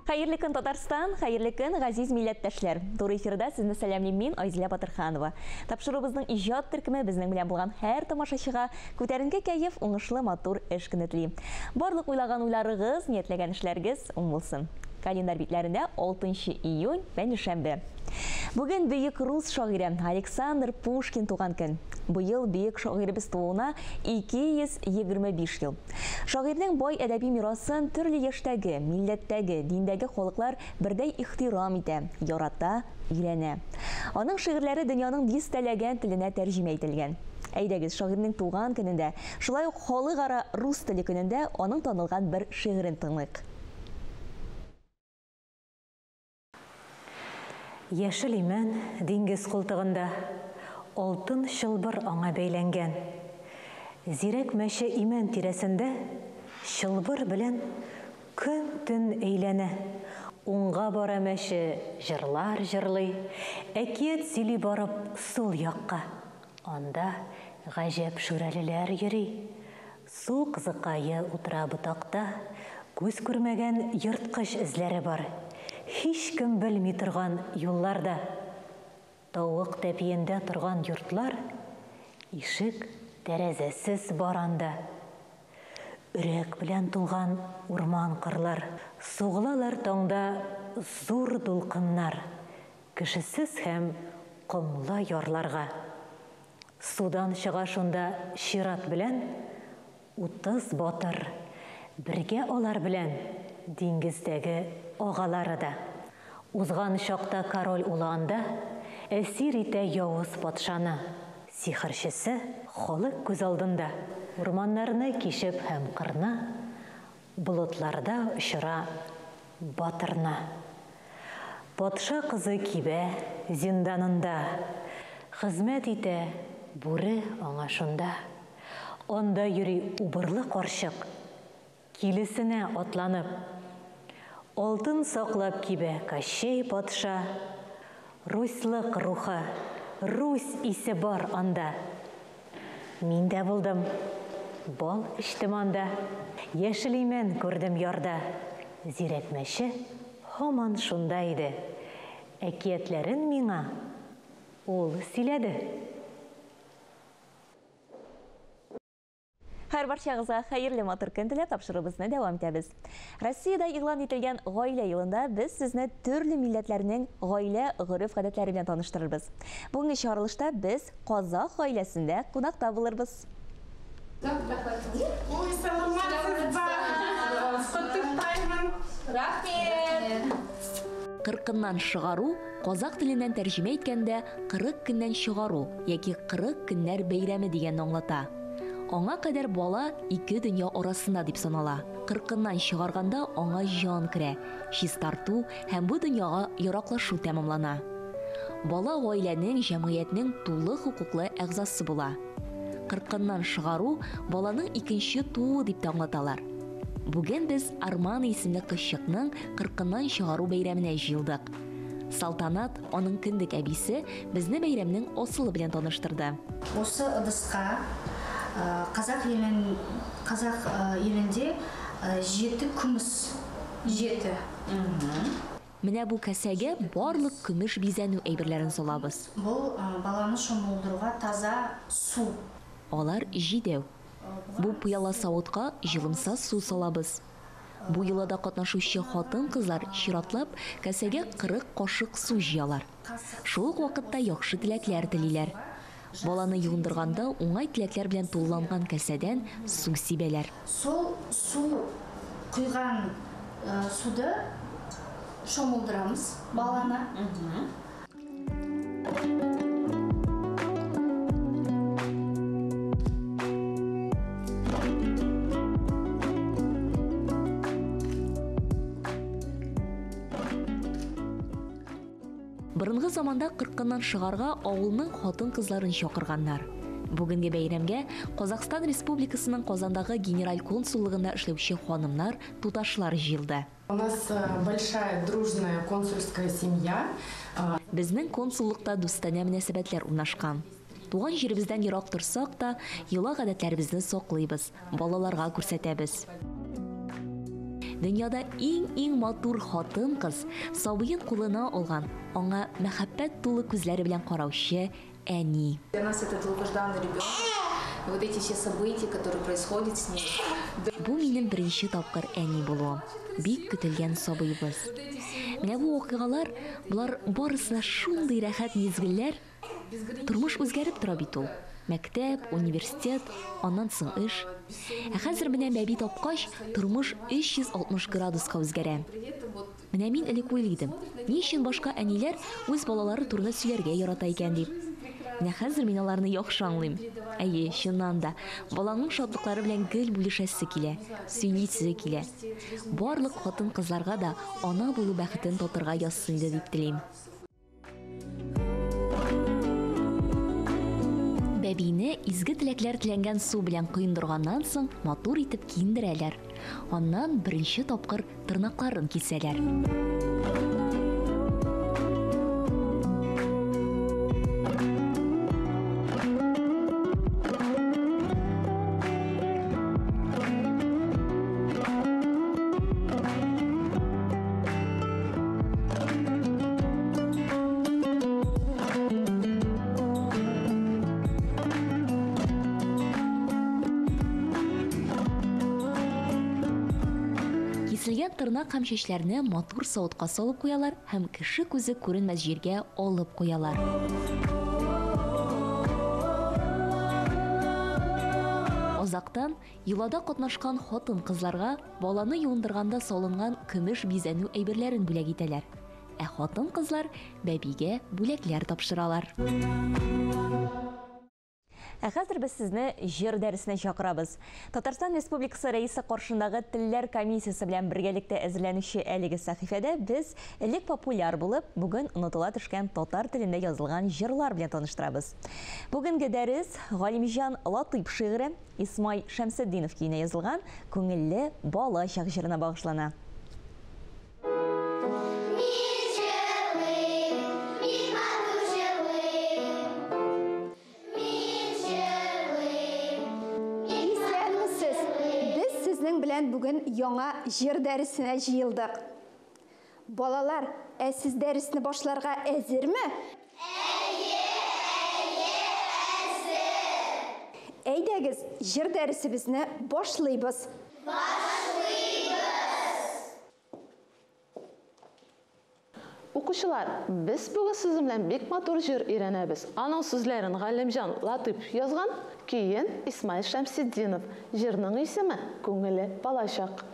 Хайырлы көн Татарстан, хайырлы көн газиз милләттәшләр. Туры эфирда сезне сәламлим мин Айзилә Батырханова. Тапшырубызның иҗат төркеме безнең белән булган һәр тамашачыга күтәренке кәеф, уңышлы матур эш көне тели. Барлык уйлаган уйларыгыз, ниятләгән эшләрегез уң булсын. Календарь битләрендә 6 июнь пәнҗешәмбе. Бүген бөек рус шагыйре Александр Пушкин туган көн. Быел бөек шагыйребез тууына 225 ел. Шагыйрьнең бай әдәби мирасын төрле яшьтәге, милләттәге, диндәге халыклар бердәй ихтирам итә, ярата, өйрәнә. Аның шигырьләре дөньяның дистәләгән теленә тәрҗемә ителгән. Әйдәгез, шагыйрьнең туган көнендә, шулай ук халыкара рус теле көнендә аның танылган бер шигырен тыңлыйк. Яшел имән диңгез култыгында, алтын шылбыр аңа бәйләнгән. Зирәк мәше имән тирәсендә, шылбыр белән көн-төн әйләнә. Уңга бара мәше җырлар җырлый, әкият сөйли барып сул якка. Анда гаҗәп шүрәлеләр йөри. Су кызыкае утыра ботакта, күз күрмәгән йырткыч эзләре бар. Һич кем белми торган юлларда. Тавык тәпиендә торган йортлар, ишек тәрәзәсез баранда. Үрәк белән тулган урман кырлар, сугылалар таңда зур дулкыннар, кешесез һәм комлы ярларга. Судан чыга шунда шират белән 30 батыр, бергә алар белән диңгездәге агалары да. Узган чакта король уланда әсир итә явыз патшаны. Сихерчесе халык күз алдында. Урманнарны кишеп һәм кырны, болытларда очыра батырна. Патша кызы кибә зинданында, хезмәт итә бүре аңа шунда. Анда йөри убырлы карчык, килесенә атланып. Алтын саклап кибә Кощей патша, руслык рухы, Русь исе бар анда. Мин дә булдым, бал иштем анда, яшел имән күрдем ярда. Зирәк мәше һаман шунда иде. Әкиятләрен миңа ул сөйләде. Һәр барчагызга хәерле матур көн теләп тапшырыбызны дәвам итәбез. Россиядә игълан ителгән гаилә елында без сезне төрле милләтләрнең гаилә гореф-гадәтләре белән таныштырырбыз. Бүгенге чыгарылышта без Казак гаиләсендә кунакта булырбыз. Кыркыннан чыгару, казак теленнән тәрҗемә иткәндә 40 көннән чыгару яки 40 көннәр бәйрәме дигәнне аңлата. Аңа кадәр бала 2 дөнья арасында дип санала. 40-нан чыгарганда аңа җан керә, хис тарту һәм бу дөньяга яраклашу тәмамлана. Бала гаиләнең, җәмгыятьнең тулы хукуклы әгъзасы була. 40-нан чыгару баланың икенче тууы дип аңлаталар. Бүген без Арман исемле кызчыкның 40-нан чыгару бәйрәменә җыелдык. Салтанат, аның кендек әбисе, безне бәйрәмнең асылы белән таныштырды. Осы ыдыска Казак елінде 7 күміс. 7. Менә бу кәсәгә барлык көмеш бизәнү әйберләрен салабыз. Бұл баланы шомылдыруга таза су. Алар җидәү. Бу пыяла савытка җылымсыз су салабыз. Бу йолада катнашучы хатын-кызлар чиратлап кәсәгә 40 кашык су җыялар. Шул ук вакытта яхшы теләкләр телиләр. Баланы юындырганда уңай теләкләр белән тулланган кәсәдән су сибәләр. Сол су куйган суды шомылдырамыз баланы. Борынгы заманда 40-нан чыгарга авылның хатын-кызларын чакырганнар. Бүгенге бәйрәмгә Казакстан Республикасының Казандагы генераль консуллыгында эшләүче ханымнар, туташлар җыелды. У нас большая дружная консульская семья. Безнең консуллыкта дустана мөнәсәбәтләр урнашкан. Туган җиребездән ерак торсак та, йола гадәтләребезне саклыйбыз, балаларга күрсәтәбез. Дөньяда иң матур хатын кыз сабыен кулына алган, аңа мәхәббәт тулы күзләре белән караучы әни. Для нас это долгожданный ребенок. Вот эти все события, которые происходят с ним. Бу минем беренче тапкыр әни булуым. Бик көтелгән сабыйбыз. Менә бу вакыйгалар, булар барысына шундый рәхәт мизгелләр. Тормыш үзгәреп тора бит ул. Мәктәп, университет, аннан соң эш. Хәзер менә бәби тапкач, тормыш 360 градуска үзгәрә. Менә мин элек уйлыйдым, ни өчен башка әниләр үз балалары турында сөйләргә ярата икән дип. Менә хәзер мин аларны яхшы аңлыйм. Әйе, чыннан да, баланың шатлыклары белән гел бүлешәсе килә, сөйлисе килә. Барлык хатын-кызларга да ана булу бәхетен татырга язсын дип телим. Бәбине изге теләкләр теләнгән су белән коендырганнан соң матур итеп киендерәләр. Аннан беренче тапкыр тырнакларын кисәләр. Киселгән тырнак һәм чәчләрне матур савытка салып куялар һәм кеше күзе күренмәс җиргә алып куялар. Азактан йолада катнашкан хатын-кызларга баланы юындырганда салынган көмеш бизәнү әйберләрен бүләк итәләр. Ә хатын-кызлар бәбигә бүләкләр тапшыралар. Хәзер без сезне җыр дәресенә чакырабыз. Татарстан Республикасы Рәисе каршындагы телләр комиссиясе белән бергәлектә әзерләнүче әлеге сәхифәдә без элек популяр булып, бүген онытыла төшкән татар телендә язылган җырлар белән таныштырабыз. Бүгенге дәрес Галимҗан Латыйп шигыре Исмай Шәмсетдинов көенә язылган күңелле бала чак җырына багышлана. Белән бүген яңа җыр дәресенә җыелдык. Балалар, сез дәресне башларга әзерме? Әзер. Әйдәгез, җыр дәресебезне башлыйбыз. Укучылар, без бүген сезнең белән бик матур җыр өйрәнәбез. Аның сүзләрен Галимҗан Латыйп язган, кейін Исмай Шәмсетдинов. Җырның исеме күңелле бала чак.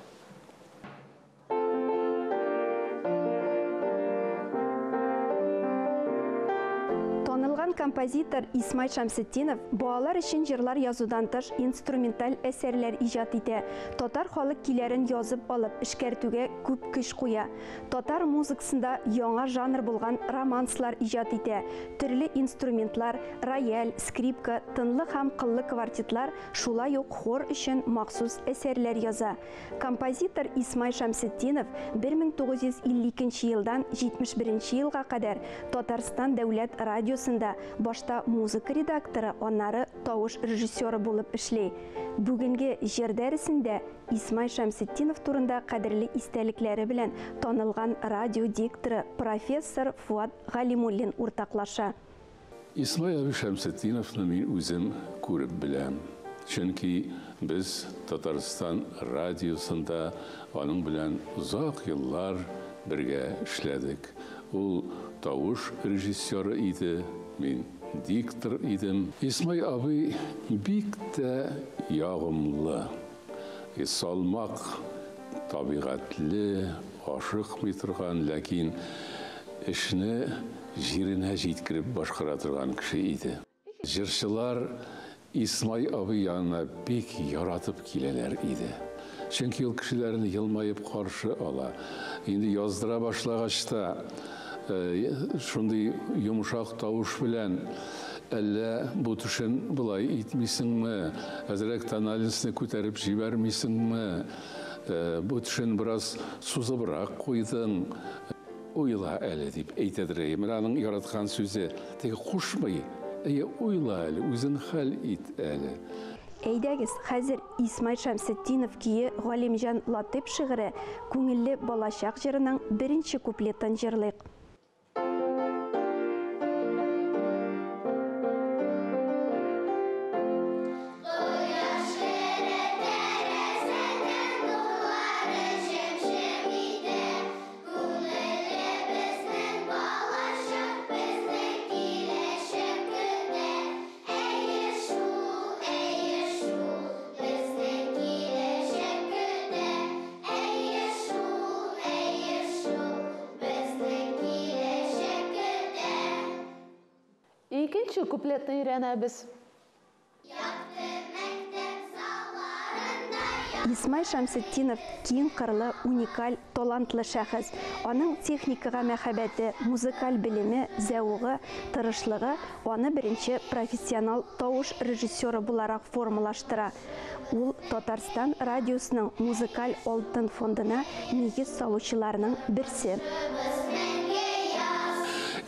Танылган композитор Исмай Шәмсетдинов балалар өчен җырлар язудан тыш инструменталь әсәрләр иҗат итә. Татар халык киләрен язып алып эшкәртүгә күп көч куя. Татар музыкасында яңа жанр булган романслар иҗат итә. Төрле инструментлар, рояль, скрипка, тынлы һәм кыллы квартетлар, шулай ук хор өчен махсус әсәрләр яза. Композитор Исмай Шәмсетдинов 1952 елдан 71 елга кадәр Татарстан дәүләт радиосында башта музыка редакторы, аннары тавыш режиссеры булып эшли. Бүгенге җыр дәресендә Исмай Шәмсетдинов турында кадерле истәлекләре белән танылган радио дикторы профессор Фуат Галимуллин уртаклаша. Исмай Шәмсетдиновны мин үзем күреп беләм. Чөнки без Татарстан радиосында аның белән узак еллар бергә эшләдек. Ул тавыш режиссеры иде, мин диктор идем. Исмай абый бик тә ягымлы, салмак, табигатьле, ашыкмый торган, ләкин эшне җиренә җиткереп башкара торган кеше иде. Җырчылар Исмай абый янына бик яратып киләләр иде. Чөнки ул кешеләрне елмаеп каршы ала. Инде яздыра башлагач та шундый йомшак тавыш белән әллә бу төшен булай итмисеңме, әзрәк тоналисны күтәреп җибәрмисеңме, бу төшен бераз сузыбрак куйдың, уйла әле дип әйтәдер. Менә аның яраткан сүзе теге кушмый, уйла әле, үзең хәл ит әле. Әйдәгез, хәзер Исмай Шәмсетдинов кие Галимҗан Латыйп шигыре күңелле балачак җырының беренче куплетын җырлыйк. İkinci kupletni öğrenəbiz. Исмай Шәмсетдинов киң кырлы, уникаль, талантлы шәхес. Аның техникага мәхәббәте, музыкаль белеме, зәвыгы, тырышлыгы аны беренче профессионал тавыш режиссеры буларак формалаштыра. Ул Татарстан радиосының музыкаль алтын фондына нигез салучыларның берсе.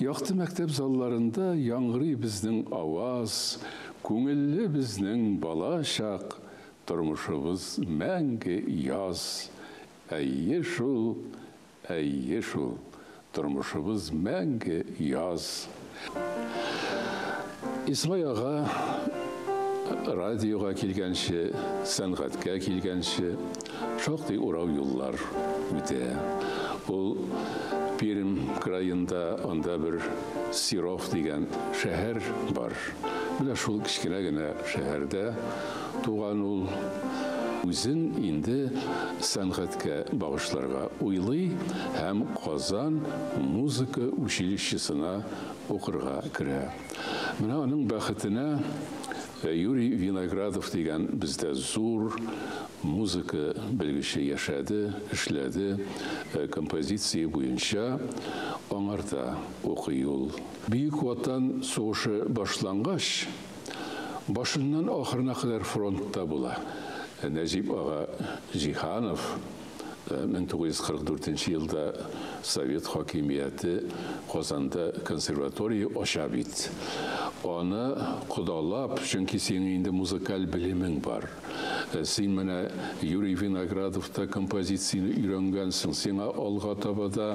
Яқты мәктәп залларында яңгырый безнең аваз, күңелле безнең балачак, тормышыбыз мәңге яз. Әйе шул, тормышыбыз мәңге яз. Исмай ага радиога килгәнче, сәнгатькә килгәнче, шактый урау юллар үтә. Ул Пермь крайында анда бер Сиров дигән шәһәр бар. Менә шул кичкенә генә шәһәрдә туган ул үзен инде сәнгатькә багышларга уйлый һәм Казан музыка училищесына укырга керә. Менә аның бәхетенә Юрий Виноградов дигән бездә зур музыка белгече яшәде, эшләде, композиция буенча аңарда укый ул. Бөек Ватан сугышы башлангач, башыннан ахырына кадәр фронтта була. Нәҗип ага Җиһанов 1944 елда Совет хакимияте Казанда консерватория ача бит. Аны кудалап, чөнки синең инде музыкаль белемең бар. Син менә Юрий Виноградовта композицияны өйрәнгәнсең, сиңа алга табада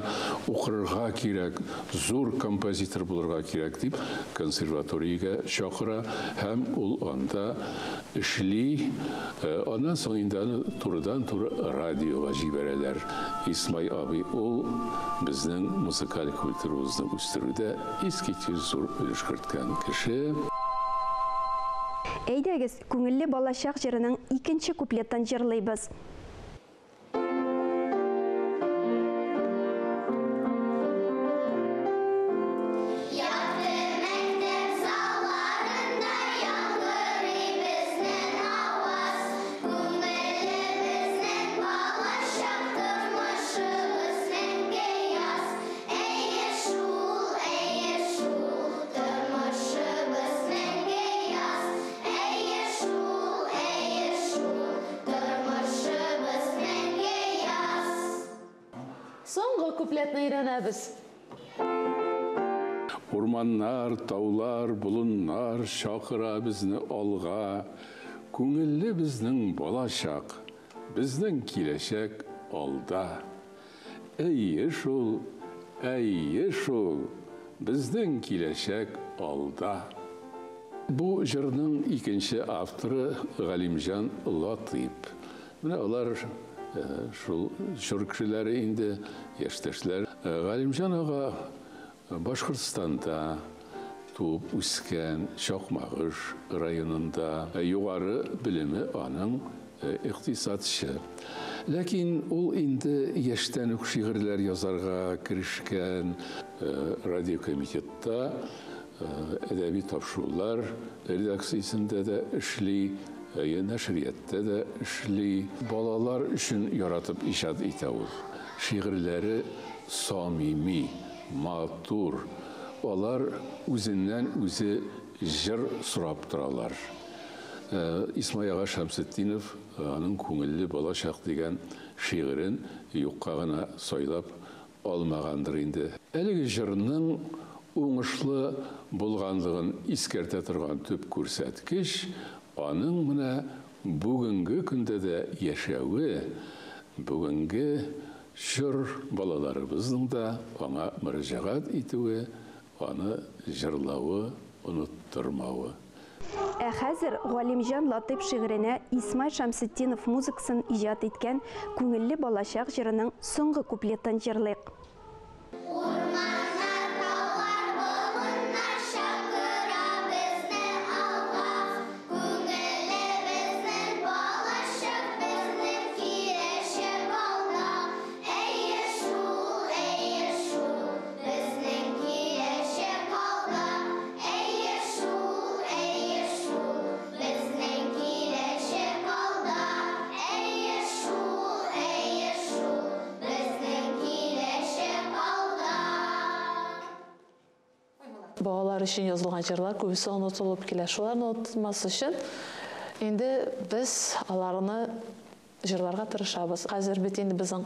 укырга кирәк, зур композитор булырга кирәк дип консерваториягә чакыра һәм ул анда эшли. Аннан соң инде турыдан-туры радиога җибәрәләр. Исмай абый ул безнең музыкаль культурабызны үстерүдә искиткеч зур өлеш керткән кеше. Әйдәгез, күңелле балачак җырының икенче куплеттан җырлыйбыз. Соңғы куплетni öğrenəbiz. Урманнар, таулар, булыннар шакыра безне алга. Күңелле безнең балачак, безнең киләчәк алда. Әйе шул, безнең киләчәк алда. Бу җырның икенче авторы Галимҗан Латыйп. Менә алар шул җыр кешеләре инде яшьтәшләр. Галимҗан ага Башкортстанда туып үскән, Чакмагыш районында, югары белеме аның икътисадчы. Ләкин ул инде яшьтән үк шигырьләр язарга кирешкән, радиокомитетта әдәби тапшырулар редакциясендә дә эшли, нәшриятта да эшли. Балалар өчен яратып иҗат итә ул. Шигырьләре самими, матур. Алар үзеннән үзе җыр сорап торалар. Исмай ага Шәмсетдинов аның күңелле балачак дигән шигырен юкка гына сайлап алмагандыр инде. Әлеге җырның уңышлы булганлыгын искәртә торган төп күрсәткеч Аның менә бүгінгі күнде де яшәүе, бүгінгі шыр балаларыбыздың да аңа мөрәҗәгать итүе, аны җырлауы, оныттырмауы. Ә хәзер Галимҗан Латыйп шигыренә Исмай Шәмсетдинов музыкасын иҗат иткән күңелле балачак җырының соңгы куплетын җырлыйк. Балалар үшін жазылған жырлар көбісі ұнытылып келе. Шуларны ұнытылмас үшін енді біз аларны жырларға тырышабыз. Қазір бит енді біздің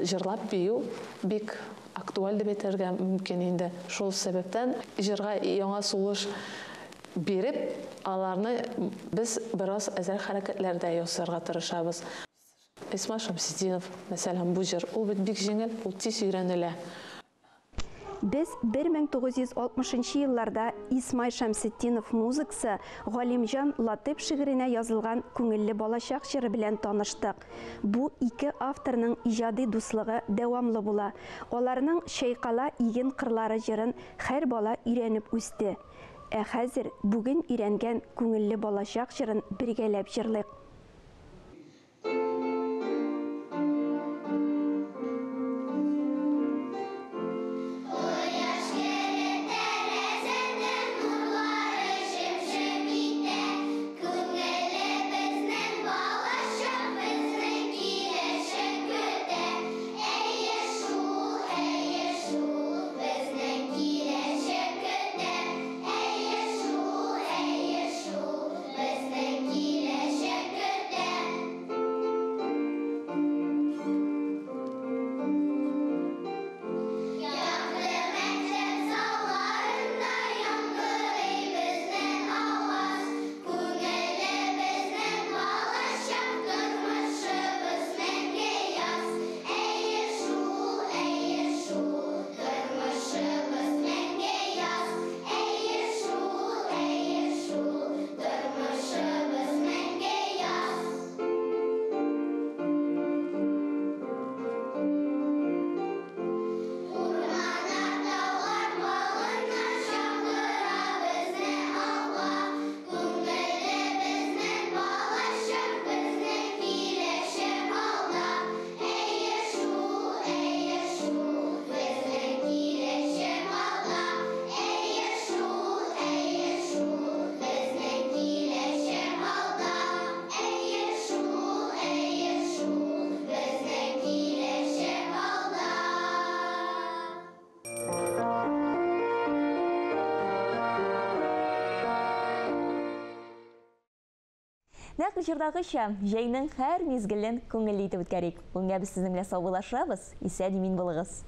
жырлап бию бик актуалды бетерге мүмкін енді. Шул себептен жырға яңа сулыш беріп, аларны біз біраз әзір хәрәкәтләрдә ясарга тырышабыз. Исмай Шәмсетдинов, мәсәлән, бу жыр, ул бит бик җиңел, ул тиз өйрәнелә. Без 1960 елларда Исмай Шәмсетдинов музыкасы Галимҗан Латыйп шигыренә язылган күңелле балачак җыры белән таныштык. Бу ике авторның иҗади дуслыгы дәвамлы була. Аларның Шәйкала иген кырлары җырын һәр бала өйрәнеп үсте. Ә хәзер бүген өйрәнгән күңелле балачак җырын бергәләп җырлыйк. Нәкъ җырдагыча, җәйнең һәр мизгелен күңелле итеп үткәрик. Бүгенге без сезнең белән саубуллашабыз. Исән-имин булыгыз.